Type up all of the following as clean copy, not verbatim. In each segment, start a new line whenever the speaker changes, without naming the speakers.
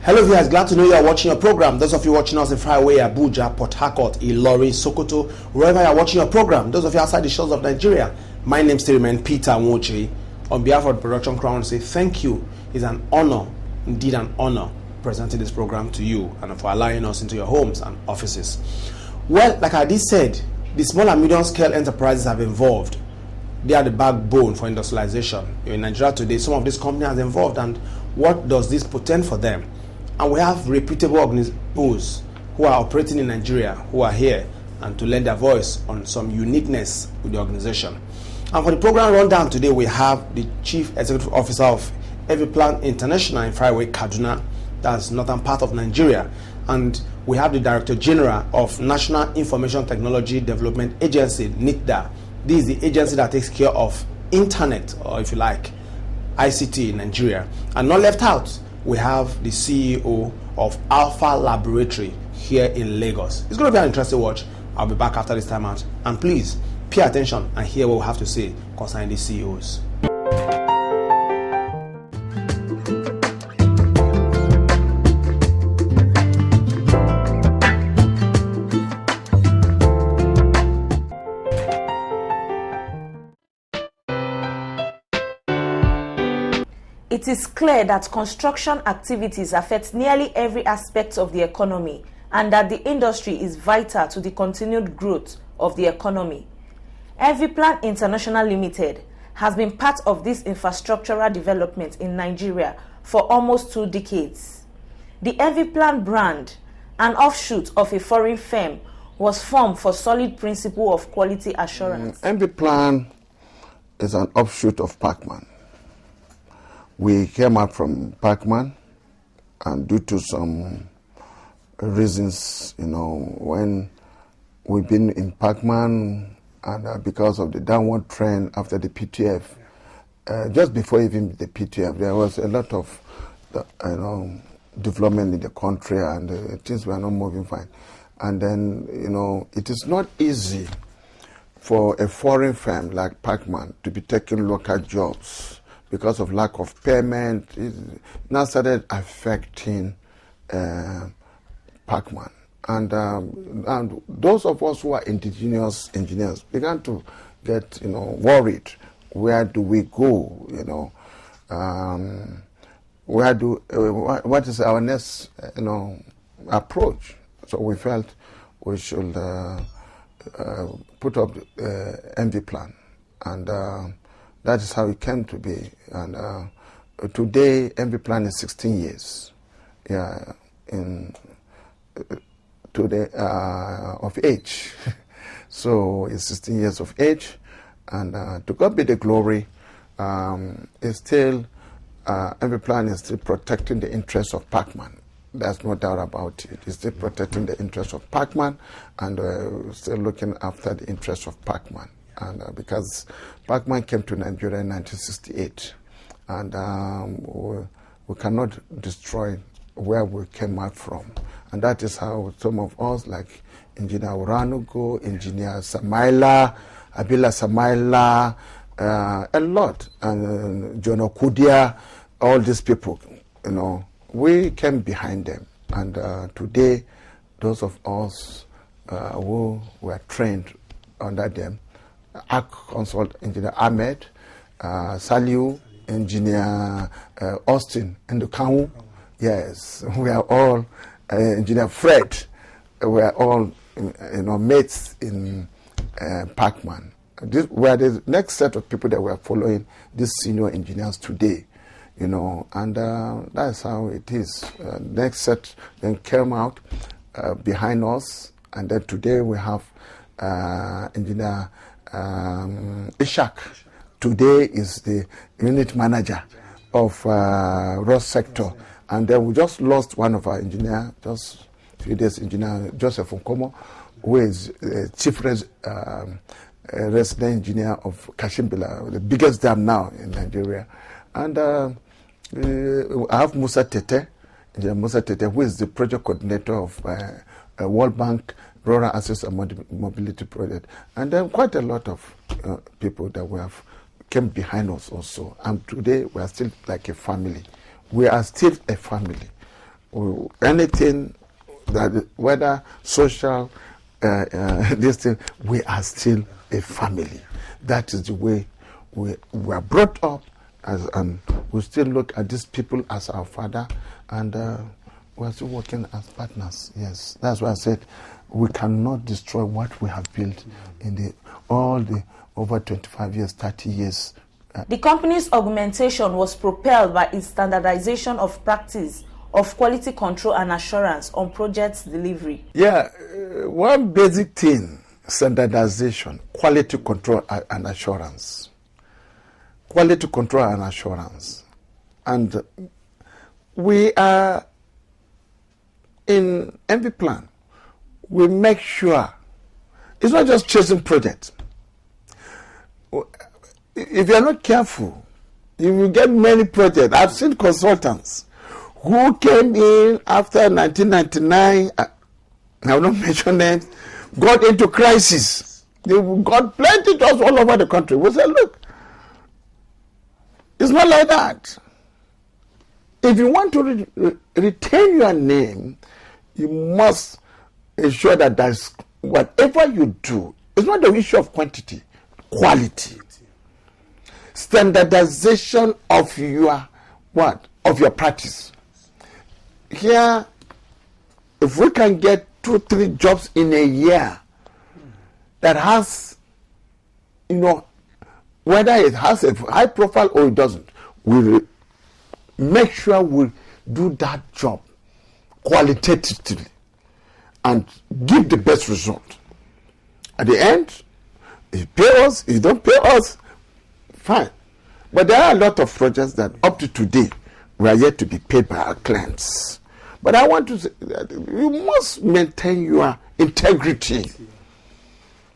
Hello viewers, glad to know you are watching your program. Those of you watching us in Faraway, Abuja, Port Harcourt, Ilori, Sokoto, wherever you are watching your program, those of you outside the shores of Nigeria, my name still remains Peter Nwoche. On behalf of the production crew, I want to say thank you. It's an honor, indeed an honor, presenting this program to you and for allowing us into your homes and offices. Well, like I did said, the small and medium scale enterprises have involved. They are the backbone for industrialization. In Nigeria today, some of these companies are involved, and what does this portend for them? And we have reputable organizations who are operating in Nigeria who are here and to lend their voice on some uniqueness with the organization. And for the program rundown today, we have the Chief Executive Officer of Enviplan International in Faraway, Kaduna, that's northern part of Nigeria. And we have the Director General of National Information Technology Development Agency, NITDA. This is the agency that takes care of internet, or if you like, ICT in Nigeria. And not left out, we have the CEO of Alpha Laboratory here in Lagos. It's going to be an interesting watch. I'll be back after this time out. And please, pay attention and hear what we have to say concerning the CEOs.
It is clear that construction activities affect nearly every aspect of the economy and that the industry is vital to the continued growth of the economy. Enviplan International Limited has been part of this infrastructural development in Nigeria for almost 2 decades. The Enviplan brand, an offshoot of a foreign firm, was formed for solid principle of quality assurance.
Enviplan is an offshoot of Pacman. We came out from Pacman, and due to some reasons, when we've been in Pacman, and because of the downward trend after the PTF, just before even the PTF, there was a lot of development in the country, and things were not moving fine. And then, it is not easy for a foreign firm like Pacman to be taking local jobs because of lack of payment. It now started affecting Pacman. And those of us who are indigenous engineers began to get, worried. Where do we go? What is our next, approach? So we felt we should put up Enviplan, and that is how it came to be. And today, Enviplan is 16 years. Today of age. So it's 16 years of age, and to God be the glory. It's still Enviplan is still protecting the interests of Pacman. There's no doubt about it. It's still protecting the interests of Pacman, and still looking after the interests of Pacman. And because Pacman came to Nigeria in 1968, and we cannot destroy where we came out from. And that is how some of us, like Engineer Uranugo, Engineer Samaila, Abila Samaila, a lot, and John Okudia, all these people, we came behind them. And today, those of us who were trained under them, ARC Consult Engineer Ahmed, Saliu, Engineer Austin, and the Kanwu, yes, we are all, Engineer Fred, we are all, mates in Pacman. We are the next set of people that we are following, these senior engineers today, and that's how it is. Next set then came out behind us, and then today we have Engineer Ishak. Today is the unit manager of Ross sector, and then we just lost one of our engineers, just a few days, Engineer Joseph Nkomo, who is chief resident engineer of Kashimbila, the biggest dam now in Nigeria. And I have Musa Tete, who is the project coordinator of World Bank Rural Access and Mobility Project. And then quite a lot of people that we have came behind us also. And today we are still like a family. We are still a family. anything that, whether social, this thing, we are still a family. That is the way we are brought up, and we still look at these people as our father, and we are still working as partners. Yes, that's why I said we cannot destroy what we have built in all the over 25 years, 30 years.
The company's augmentation was propelled by its standardization of practice of quality control and assurance on project delivery.
Yeah, one basic thing, standardization, quality control and assurance. Quality control and assurance. And we are in Enviplan, we make sure it's not just chasing projects. If you're not careful, you will get many projects. I've seen consultants who came in after 1999, I will not mention names, got into crisis. They got plenty jobs all over the country. We said, look, it's not like that. If you want to retain your name, you must ensure that there's, whatever you do, it's not the issue of quantity, quality. Standardization of your what? Of your practice. Here, if we can get 2-3 jobs in a year that has, whether it has a high profile or it doesn't, we make sure we do that job qualitatively and give the best result. At the end, if you pay us, if you don't pay us, fine. But there are a lot of projects that up to today we are yet to be paid by our clients. But I want to say that you must maintain your integrity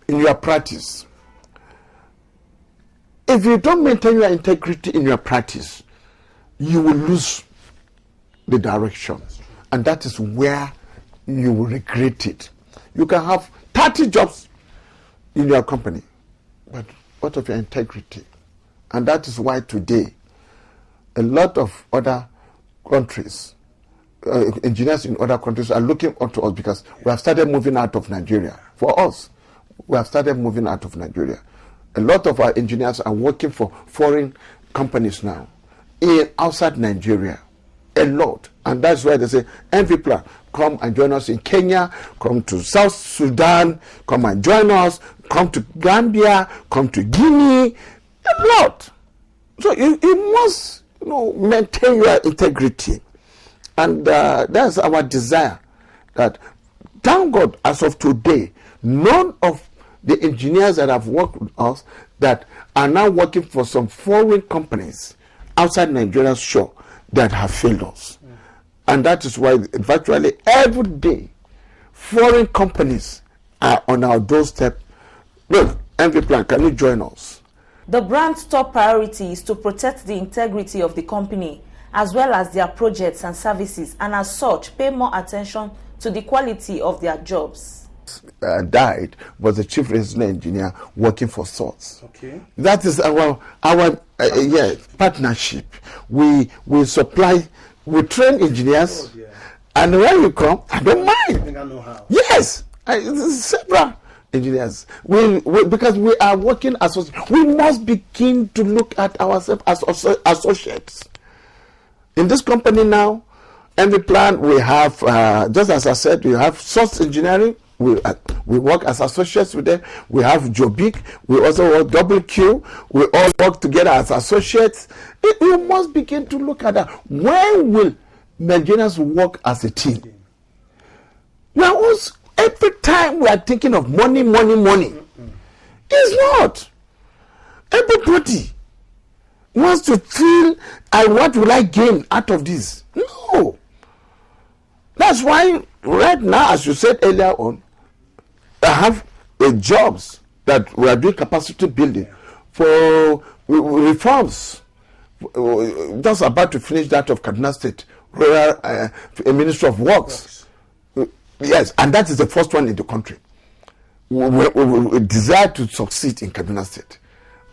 in your practice. If you don't maintain your integrity in your practice, you will lose the direction. And that is where you will regret it. You can have 30 jobs in your company, but what of your integrity? And that is why today a lot of other countries, engineers in other countries are looking onto us because we have started moving out of Nigeria. For us, we have started moving out of Nigeria. A lot of our engineers are working for foreign companies now outside Nigeria. A lot. And that's why they say, Enviplan, come and join us in Kenya, come to South Sudan, come and join us, come to Gambia, come to Guinea. A lot. So you must maintain your integrity. And that's our desire. That, thank God, as of today, none of the engineers that have worked with us that are now working for some foreign companies outside Nigeria's shore that have failed us. And that is why virtually every day foreign companies are on our doorstep. Look, Enviplan, can you join us?
The brand's top priority is to protect the integrity of the company as well as their projects and services, and as such pay more attention to the quality of their jobs.
Died was the chief resident engineer working for SORTS.
Okay.
That is our partnership. We supply, we train engineers, and when you come, I don't mind.
I think I know how.
Yes, several engineers. Because we are working associates. We must begin to look at ourselves as associates. In this company now, Enviplan, we have, just as I said, we have SORTS engineering. We work as associates with them. We have Jobic. We also work WQ. We all work together as associates. You must begin to look at that. When will Nigerians work as a team? Now, every time we are thinking of money. It's not. Everybody wants to feel, what will I gain out of this? No. That's why right now, as you said earlier on, I have jobs that we are doing capacity building for reforms. Just about to finish that of Kaduna State, Royal Ministry of Works. Yes, and that is the first one in the country. We desire to succeed in Kaduna State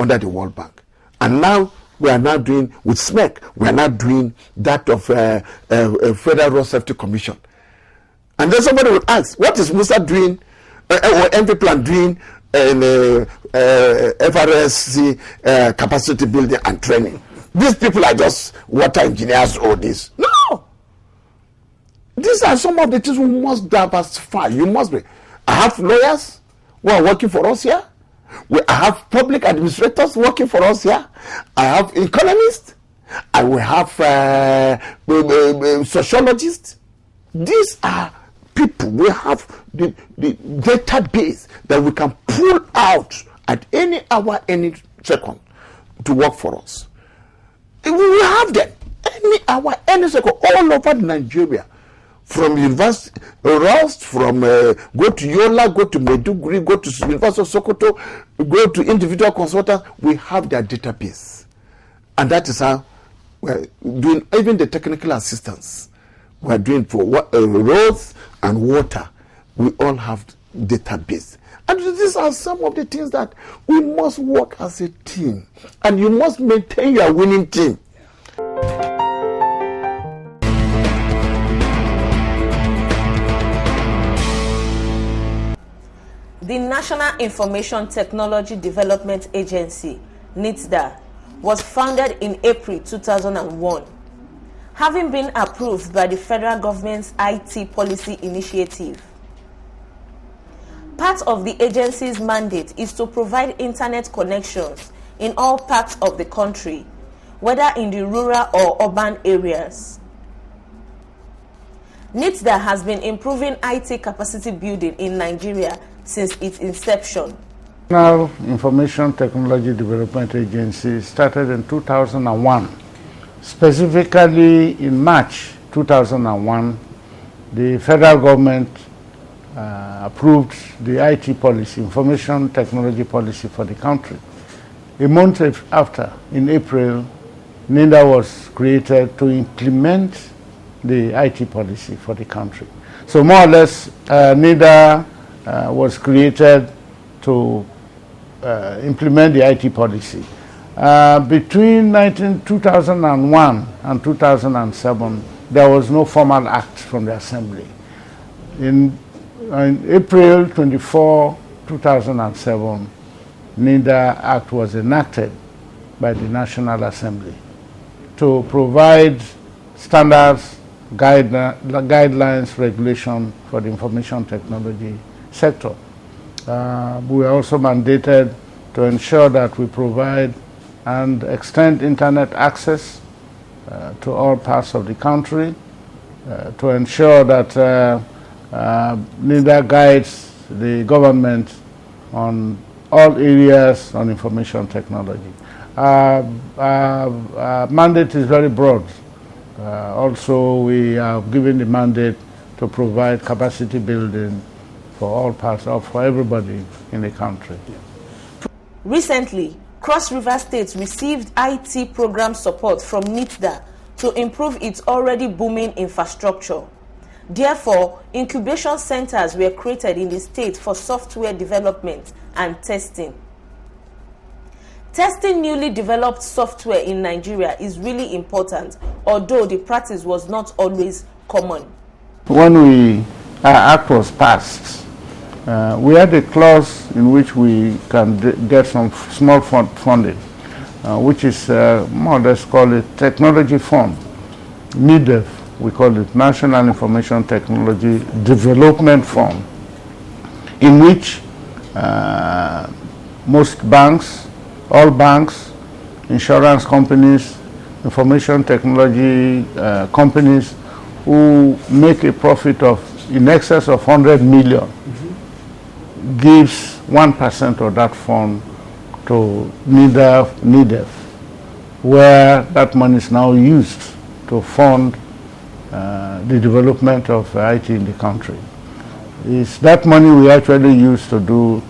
under the World Bank. And now we are now doing with SMEC. We are now doing that of Federal Road Safety Commission. And then somebody will ask, what is Musa doing, or Enviplan doing in FRSC capacity building and training? These people are just water engineers or this. No! These are some of the things we must diversify. You must be. I have lawyers who are working for us here. I have public administrators working for us here. I have economists. I will have sociologists. These are people. We have the database that we can pull out at any hour, any second to work for us. We will have them any hour, any second, all over Nigeria. From University Rost, from go to Yola, go to Maiduguri, go to University of Sokoto, go to individual consultants. We have their database, and that is how we're doing. Even the technical assistance we're doing for roads and water, we all have database. And these are some of the things that we must work as a team, and you must maintain your winning team.
The National Information Technology Development Agency, NITDA, was founded in April 2001, having been approved by the federal government's IT policy initiative. Part of the agency's mandate is to provide internet connections in all parts of the country, whether in the rural or urban areas. NITDA has been improving IT capacity building in Nigeria since its inception.
National Information Technology Development Agency started in 2001. Specifically in March 2001, the federal government approved the IT policy, information technology policy for the country. A month after, in April, NITDA was created to implement the IT policy for the country. So more or less, NITDA was created to implement the IT policy. Between 2001 and 2007, there was no formal act from the Assembly. In April 24, 2007, NITDA Act was enacted by the National Assembly to provide standards, guidelines, regulation for the information technology sector. We are also mandated to ensure that we provide and extend internet access to all parts of the country, to ensure that NITDA guides the government on all areas on information technology. Mandate is very broad. Also, we have given the mandate to provide capacity building for all parts for everybody in the country.
Recently, Cross River State received IT program support from NITDA to improve its already booming infrastructure. Therefore, incubation centers were created in the state for software development and testing. Testing newly developed software in Nigeria is really important, although the practice was not always common.
When our act was passed, we had a clause in which we can get some small funding, which is more or less called a technology fund, NIDDA, we call it National Information Technology Development Fund, in which most banks, all banks, insurance companies, information technology companies who make a profit of in excess of 100 million gives 1% of that fund to NIDDA, where that money is now used to fund the development of IT in the country. It's that money we actually use to do